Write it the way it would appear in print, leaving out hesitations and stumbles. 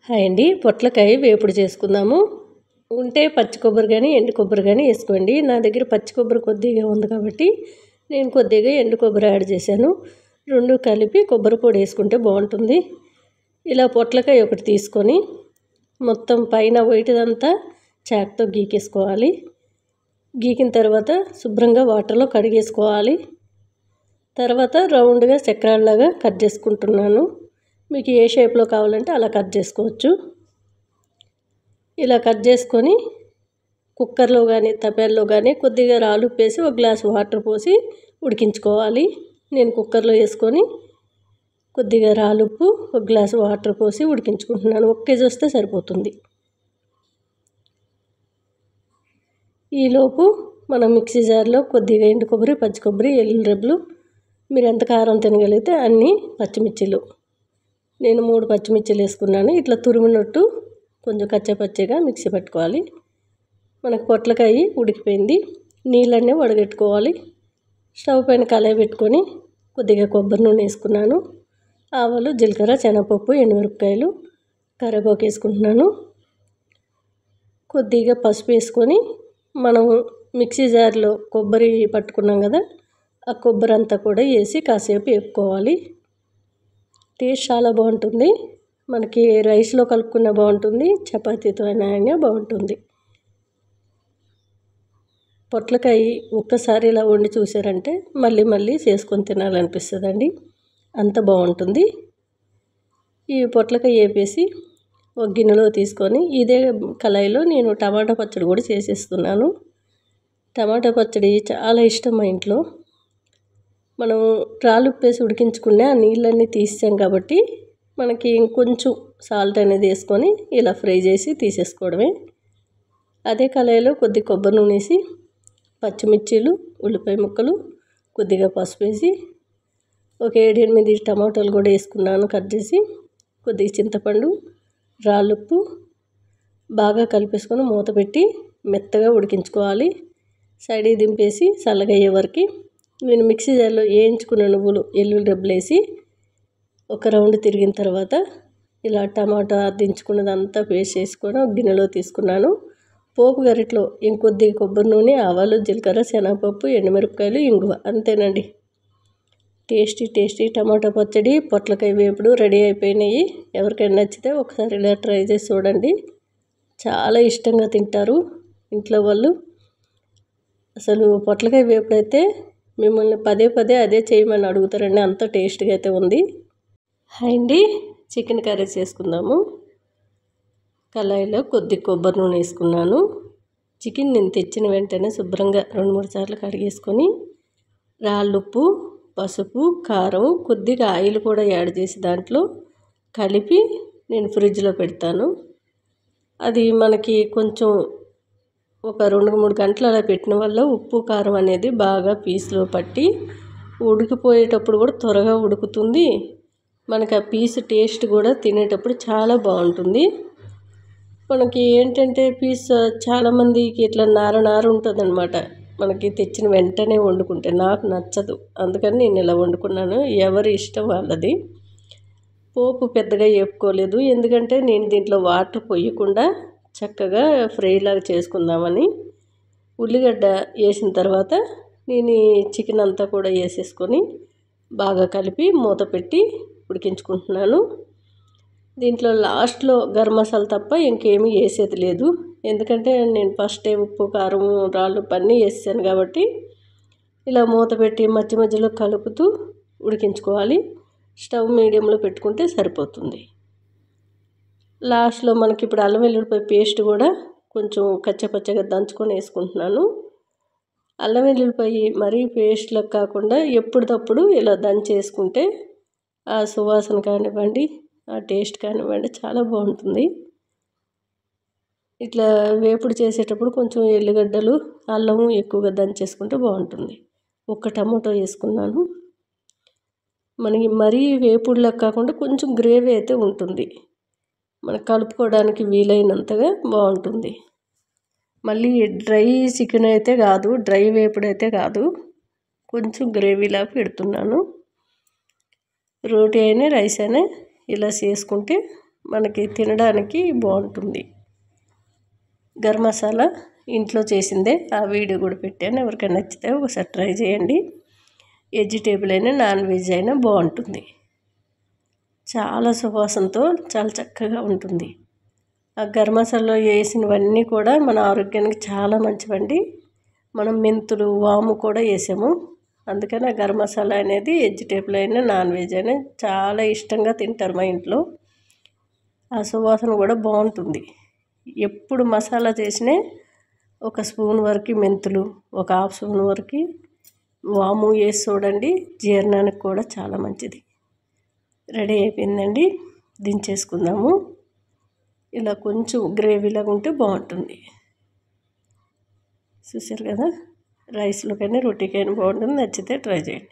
Hi అండి, పొట్లకాయ వేపుడు చేసుకుందాము. ఉంటే పచ్చి కొబ్బరి కానీ ఎండు కొబ్బరి కానీ వేసుకోండి. నా దగ్గర పచ్చి కొబ్బరి కొద్దిగా ఉంది కాబట్టి నేను కొద్దిగా ఎండు కొబ్బరి యాడ్ చేశాను. రెండు కలిపి కొబ్బరి పొడి వేసుకుంటే బాగుంటుంది. ఇలా పొట్లకాయ ఒకటి తీసుకొని మొత్తం పైన వైట్దంతా చాక్తో గీకేసుకోవాలి. గీకిన తర్వాత శుభ్రంగా వాటర్లో కడిగేసుకోవాలి. తర్వాత రౌండ్గా చక్రాల్లాగా కట్ చేసుకుంటున్నాను. మీకు ఏ షేప్లో కావాలంటే అలా కట్ చేసుకోవచ్చు. ఇలా కట్ చేసుకొని కుక్కర్లో కానీ తపేల్లో కానీ కొద్దిగా రాళ్ళు వేసి ఒక గ్లాస్ వాటర్ పోసి ఉడికించుకోవాలి. నేను కుక్కర్లో వేసుకొని కొద్దిగా రాళ్ళుప్పు ఒక గ్లాసు వాటర్ పోసి ఉడికించుకుంటున్నాను. 1 కేజీ వస్తే సరిపోతుంది. ఈలోపు మనం మిక్సీ జార్లో కొద్దిగా ఎండు కొబ్బరి, పచ్చి కొబ్బరి, ఎల్లుల్లి రెబ్బలు, మీరు ఎంత కారం తినగలిగితే అన్ని పచ్చిమిర్చిలు, నేను 3 పచ్చిమిర్చిలు వేసుకున్నాను. ఇట్లా తురిమినట్టు కొంచెం కచ్చపచ్చగా మిక్సీ పట్టుకోవాలి. మనకు పొట్లకాయ ఉడికిపోయింది. నీళ్ళన్నీ వడగట్టుకోవాలి. స్టవ్ పైన కళాయి పెట్టుకొని కొద్దిగా కొబ్బరి నూనె వేసుకున్నాను. ఆవాలు, జీలకర్ర, శనగపప్పు, ఎండుమిరపకాయలు, కరివేపాకు వేసుకుంటున్నాను. కొద్దిగా పసుపు వేసుకొని మనం మిక్సీ జార్లో కొబ్బరి పట్టుకున్నాం కదా, ఆ కొబ్బరి అంతా కూడా వేసి కాసేపు వేపుకోవాలి. టేస్ట్ చాలా బాగుంటుంది. మనకి రైస్లో కలుపుకున్న బాగుంటుంది, చపాతీతో అయినా బాగుంటుంది. పొట్లకాయ ఒక్కసారి ఇలా వండి చూసారంటే మళ్ళీ మళ్ళీ చేసుకొని తినాలనిపిస్తుందండి, అంత బాగుంటుంది. ఈ పొట్లకాయ వేపేసి ఒక గిన్నెలో తీసుకొని ఇదే కళాయిలో నేను టమాటా పచ్చడి కూడా చేసేస్తున్నాను. టమాటా పచ్చడి చాలా ఇష్టం మా ఇంట్లో. మనం రాళ్ళు ఉప్పేసి ఉడికించుకునే ఆ నీళ్ళన్నీ తీసాం కాబట్టి మనకి ఇంకొంచెం సాల్ట్ అనేది వేసుకొని ఇలా ఫ్రై చేసి తీసేసుకోవడమే. అదే కళాయిలో కొద్ది కొబ్బరి నూనె వేసి పచ్చిమిర్చీలు, ఉల్లిపాయ ముక్కలు, కొద్దిగా పసుపు వేసి ఒక 7-8 టమాటాలు కూడా వేసుకున్నాను కట్ చేసి, కొద్దిగా చింతపండు, రాళ్ళుప్పు బాగా కలిపేసుకొని మూత పెట్టి మెత్తగా ఉడికించుకోవాలి. సైడ్కి దింపేసి చల్లగా అయ్యే వరకు నేను మిక్సీ జార్లో వేయించుకున్న నువ్వులు, ఎల్లుల్లి రెబ్బలు వేసి ఒక రౌండ్ తిరిగిన తర్వాత ఇలా టమాటా దించుకున్నదంతా పేస్ట్ చేసుకొని ఒక గిన్నెలో తీసుకున్నాను. పోపు గరిటలో ఇంకొద్దిగా కొబ్బరి నూనె, ఆవాలు, జీలకర్ర, శనగపప్పు, ఎండుమిరపకాయలు, ఇంగువ, అంతేనండి. టేస్టీ టమాటా పచ్చడి, పొట్లకాయ వేపుడు రెడీ అయిపోయినాయి. ఎవరికైనా నచ్చితే ఒకసారి ఇలా ట్రై చేసి చూడండి. చాలా ఇష్టంగా తింటారు ఇంట్లో వాళ్ళు. అసలు పొట్లకాయ వేపుడు అయితే మిమ్మల్ని పదే అదే చేయమని అడుగుతారండి, అంత టేస్ట్గా అయితే ఉంది. హాయ్ అండి, చికెన్ కర్రీ చేసుకుందాము. కళాయిలో కొద్ది కొబ్బరి నూనె వేసుకున్నాను. చికెన్ నేను తెచ్చిన వెంటనే శుభ్రంగా 2-3 సార్లు కడిగేసుకొని రాళ్ళుప్పు, పసుపు, కారం, కొద్దిగా ఆయిల్ కూడా యాడ్ చేసి దాంట్లో కలిపి నేను ఫ్రిడ్జ్లో పెడతాను. అది మనకి కొంచెం ఒక 2-3 గంటలు అలా పెట్టిన వల్ల ఉప్పు కారం అనేది బాగా పీస్లో పట్టి ఉడికిపోయేటప్పుడు కూడా త్వరగా ఉడుకుతుంది. మనకి ఆ పీస్ టేస్ట్ కూడా తినేటప్పుడు చాలా బాగుంటుంది. మనకి ఏంటంటే పీస్ చాలామందికి ఇట్లా నార ఉంటుంది అనమాట. మనకి తెచ్చిన వెంటనే వండుకుంటే నాకు నచ్చదు. అందుకని నేను ఇలా వండుకున్నాను. ఎవరి ఇష్టం వాళ్ళది. పోపు పెద్దగా వేపుకోలేదు, ఎందుకంటే నేను దీంట్లో వాటర్ పోయకుండా చక్కగా ఫ్రైలాగా చేసుకుందామని. ఉల్లిగడ్డ వేసిన తర్వాత నేను ఈ చికెన్ అంతా కూడా వేసేసుకొని బాగా కలిపి మూత పెట్టి ఉడికించుకుంటున్నాను. దీంట్లో లాస్ట్లో గరం మసాలా తప్ప ఇంకేమీ వేసేది లేదు, ఎందుకంటే నేను ఫస్టే ఉప్పు, కారం, రాళ్ళు అన్నీ వేసాను కాబట్టి. ఇలా మూత పెట్టి మధ్య మధ్యలో కలుపుతూ ఉడికించుకోవాలి. స్టవ్ మీడియంలో పెట్టుకుంటే సరిపోతుంది. లాస్ట్లో మనకి ఇప్పుడు అల్లం వెల్లుల్లిపాయ పేస్ట్ కూడా కొంచెం కచ్చపచ్చగా దంచుకొని వేసుకుంటున్నాను. అల్లం వెల్లుల్లిపాయ మరీ పేస్ట్లకు కాకుండా ఎప్పటికప్పుడు ఇలా దంచి వేసుకుంటే ఆ సువాసన కానివ్వండి, ఆ టేస్ట్ కానివ్వండి చాలా బాగుంటుంది. ఇట్లా వేపుడు చేసేటప్పుడు కొంచెం ఎల్లిగడ్డలు, అల్లము ఎక్కువగా దంచేసుకుంటే బాగుంటుంది. 1 టమాటో వేసుకున్నాను. మనకి మరీ వేపుడులకు కాకుండా కొంచెం గ్రేవీ అయితే ఉంటుంది, మనకు కలుపుకోవడానికి వీలైనంతగా బాగుంటుంది. మళ్ళీ డ్రై చికెన్ అయితే కాదు, డ్రై వేపుడు అయితే కాదు, కొంచెం గ్రేవీలా పెడుతున్నాను. రోటీ అయినా రైస్ అయినా ఇలా చేసుకుంటే మనకి తినడానికి బాగుంటుంది. గరం మసాలా ఇంట్లో చేసిందే, ఆ వీడియో కూడా పెట్టాను. ఎవరికైనా నచ్చితే ఒకసారి ట్రై చేయండి. వెజిటేబుల్ అయినా నాన్ వెజ్ అయినా బాగుంటుంది. చాలా సువాసనతో చాలా చక్కగా ఉంటుంది. ఆ గరం మసాలాలో వేసినవన్నీ కూడా మన ఆరోగ్యానికి చాలా మంచివండి. మనం మెంతులు, వాము కూడా వేసాము. అందుకని ఆ గరం మసాలా అనేది వెజిటేబుల్ అయినా నాన్ వెజ్ అయినా చాలా ఇష్టంగా తింటారు మా ఇంట్లో. ఆ సువాసన కూడా బాగుంటుంది. ఎప్పుడు మసాలా చేసినా ఒక స్పూన్ వరకు మెంతులు, ఒక హాఫ్ స్పూన్ వరకు వాము వేసి చూడండి. జీర్ణానికి కూడా చాలా మంచిది. రెడీ అయిపోయిందండి, దించేసుకుందాము. ఇలా కొంచెం గ్రేవీలాగా ఉంటే బాగుంటుంది. చూసారు కదా, రైస్లోకైనా రోటీకైనా బాగుంటుంది. నచ్చితే ట్రై చేయండి.